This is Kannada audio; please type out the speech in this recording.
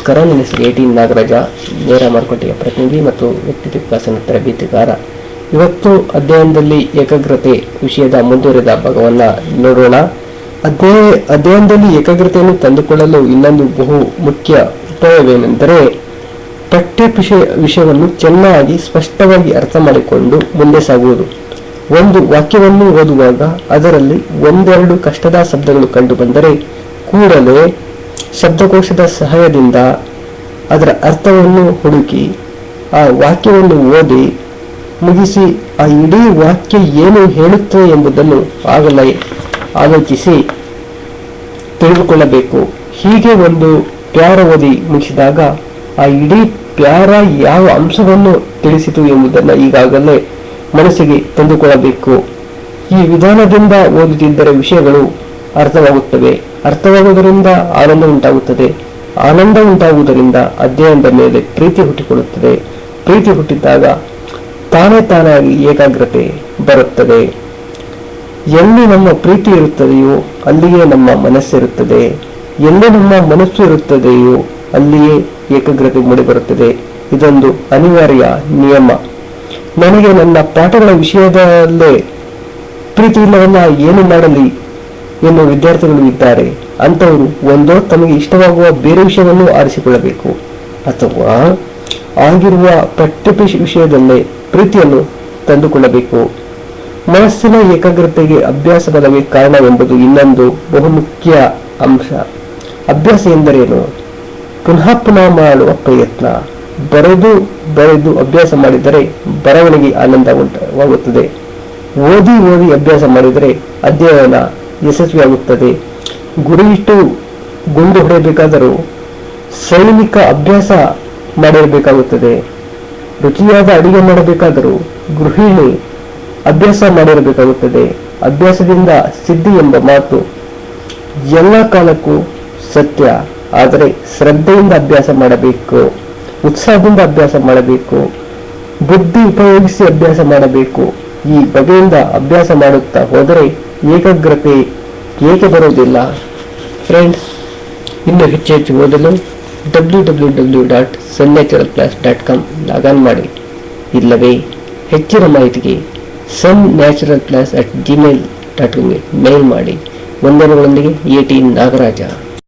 ನಮಸ್ಕಾರ. ನನ್ನ ಹೆಸರು AT ನಾಗರಾಜ, ನೇರ ಮಾರುಕಟ್ಟೆಯ ಪ್ರತಿನಿಧಿ ಮತ್ತು ವ್ಯಕ್ತಿತ್ವ ವಿಕಸನ ತರಬೇತಿಗಾರ. ಇವತ್ತು ಅಧ್ಯಯನದಲ್ಲಿ ಏಕಾಗ್ರತೆ ವಿಷಯದ ಮುಂದುವರೆದ ಭಾಗವನ್ನು ನೋಡೋಣ. ಅಧ್ಯಯನದಲ್ಲಿ ಏಕಾಗ್ರತೆಯನ್ನು ತಂದುಕೊಳ್ಳಲು ಇನ್ನೊಂದು ಬಹು ಮುಖ್ಯ ಉಪಾಯವೇನೆಂದರೆ ಪಠ್ಯ ವಿಷಯವನ್ನು ಚೆನ್ನಾಗಿ ಸ್ಪಷ್ಟವಾಗಿ ಅರ್ಥ ಮಾಡಿಕೊಂಡು ಮುಂದೆ ಸಾಗುವುದು. ಒಂದು ವಾಕ್ಯವನ್ನು ಓದುವಾಗ ಅದರಲ್ಲಿ ಒಂದೆರಡು ಕಷ್ಟದ ಶಬ್ದಗಳು ಕಂಡು ಬಂದರೆ ಕೂಡಲೇ ಶಬ್ದಕೋಶದ ಸಹಾಯದಿಂದ ಅದರ ಅರ್ಥವನ್ನು ಹುಡುಕಿ ಆ ವಾಕ್ಯವನ್ನು ಓದಿ ಮುಗಿಸಿ ಆ ಇಡೀ ವಾಕ್ಯ ಏನು ಹೇಳುತ್ತದೆ ಎಂಬುದನ್ನು ಆಗಲೇ ಆಲೋಚಿಸಿ ತಿಳಿದುಕೊಳ್ಳಬೇಕು. ಹೀಗೆ ಒಂದು ಪ್ಯಾರ ಓದಿ ಮುಗಿಸಿದಾಗ ಆ ಇಡೀ ಪ್ಯಾರ ಯಾವ ಅಂಶವನ್ನು ತಿಳಿಸಿತು ಎಂಬುದನ್ನು ಈಗಾಗಲೇ ಮನಸ್ಸಿಗೆ ತಂದುಕೊಳ್ಳಬೇಕು. ಈ ವಿಧಾನದಿಂದ ಓದುತ್ತಿದ್ದರೆ ವಿಷಯಗಳು ಅರ್ಥವಾಗುತ್ತವೆ. ಅರ್ಥವಾಗುವುದರಿಂದ ಆನಂದ ಉಂಟಾಗುತ್ತದೆ. ಆನಂದ ಉಂಟಾಗುವುದರಿಂದ ಅಧ್ಯಯನದ ಮೇಲೆ ಪ್ರೀತಿ ಹುಟ್ಟಿಕೊಳ್ಳುತ್ತದೆ. ಪ್ರೀತಿ ಹುಟ್ಟಿದಾಗ ತಾನಾಗಿ ಏಕಾಗ್ರತೆ ಬರುತ್ತದೆ. ಎಲ್ಲಿ ನಮ್ಮ ಪ್ರೀತಿ ಇರುತ್ತದೆಯೋ ಅಲ್ಲಿಯೇ ನಮ್ಮ ಮನಸ್ಸಿರುತ್ತದೆ. ಎಲ್ಲಿ ನಮ್ಮ ಮನಸ್ಸು ಇರುತ್ತದೆಯೋ ಅಲ್ಲಿಯೇ ಏಕಾಗ್ರತೆ ಮೂಡಿಬರುತ್ತದೆ. ಇದೊಂದು ಅನಿವಾರ್ಯ ನಿಯಮ. ನನಗೆ ನನ್ನ ಪಾಠಗಳ ವಿಷಯದಲ್ಲೇ ಪ್ರೀತಿ ಇಲ್ಲವನ್ನ ಏನು ಮಾಡಲಿ ಎನ್ನುವ ವಿದ್ಯಾರ್ಥಿಗಳು ಇದ್ದಾರೆ. ಅಂತವರು ಒಂದೋ ತಮಗೆ ಇಷ್ಟವಾಗುವ ಬೇರೆ ವಿಷಯವನ್ನು ಆರಿಸಿಕೊಳ್ಳಬೇಕು, ಅಥವಾ ಆಗಿರುವ ಪಠ್ಯ ವಿಷಯದಲ್ಲೇ ಪ್ರೀತಿಯನ್ನು ತಂದುಕೊಳ್ಳಬೇಕು. ಮನಸ್ಸಿನ ಏಕಾಗ್ರತೆಗೆ ಅಭ್ಯಾಸ ಬಲವೇ ಕಾರಣ ಎಂಬುದು ಇನ್ನೊಂದು ಬಹುಮುಖ್ಯ ಅಂಶ. ಅಭ್ಯಾಸ ಎಂದರೇನು? ಪುನಃ ಮಾಡುವ ಪ್ರಯತ್ನ. ಬರೆದು ಅಭ್ಯಾಸ ಮಾಡಿದರೆ ಬರವಣಿಗೆ ಆನಂದವಾಗುತ್ತದೆ. ಓದಿ ಅಭ್ಯಾಸ ಮಾಡಿದರೆ ಅಧ್ಯಯನ ಯಶಸ್ವಿಯಾಗುತ್ತದೆ. ಗುರಿಯಿಟ್ಟು ಗುಂಡು ಹೊಡೆಯಬೇಕಾದರೂ ಸೈನಿಕ ಅಭ್ಯಾಸ ಮಾಡಿರಬೇಕಾಗುತ್ತದೆ. ರುಚಿಯಾದ ಅಡಿಗೆ ಮಾಡಬೇಕಾದರೂ ಗೃಹಿಣಿ ಅಭ್ಯಾಸ ಮಾಡಿರಬೇಕಾಗುತ್ತದೆ. ಅಭ್ಯಾಸದಿಂದ ಸಿದ್ಧಿ ಎಂಬ ಮಾತು ಎಲ್ಲ ಕಾಲಕ್ಕೂ ಸತ್ಯ. ಆದರೆ ಶ್ರದ್ಧೆಯಿಂದ ಅಭ್ಯಾಸ ಮಾಡಬೇಕು, ಉತ್ಸಾಹದಿಂದ ಅಭ್ಯಾಸ ಮಾಡಬೇಕು, ಬುದ್ಧಿ ಉಪಯೋಗಿಸಿ ಅಭ್ಯಾಸ ಮಾಡಬೇಕು. ಈ ಬಗೆಯಿಂದ ಅಭ್ಯಾಸ ಮಾಡುತ್ತಾ ಹೋದರೆ ಏಕಾಗ್ರತೆ ಏಕೆ ಬರುವುದಿಲ್ಲ? ಫ್ರೆಂಡ್ಸ್, ಇನ್ನು ಹೆಚ್ಚು ಓದಲು www.sunnaturalclass.com ಲಾಗಾನ್ ಮಾಡಿ. ಇಲ್ಲವೇ ಹೆಚ್ಚಿನ ಮಾಹಿತಿಗೆ sunnaturalclass@gmail.com ಮೇಲ್ ಮಾಡಿ. ವಂದನೆಗಳೊಂದಿಗೆ AT ನಾಗರಾಜ.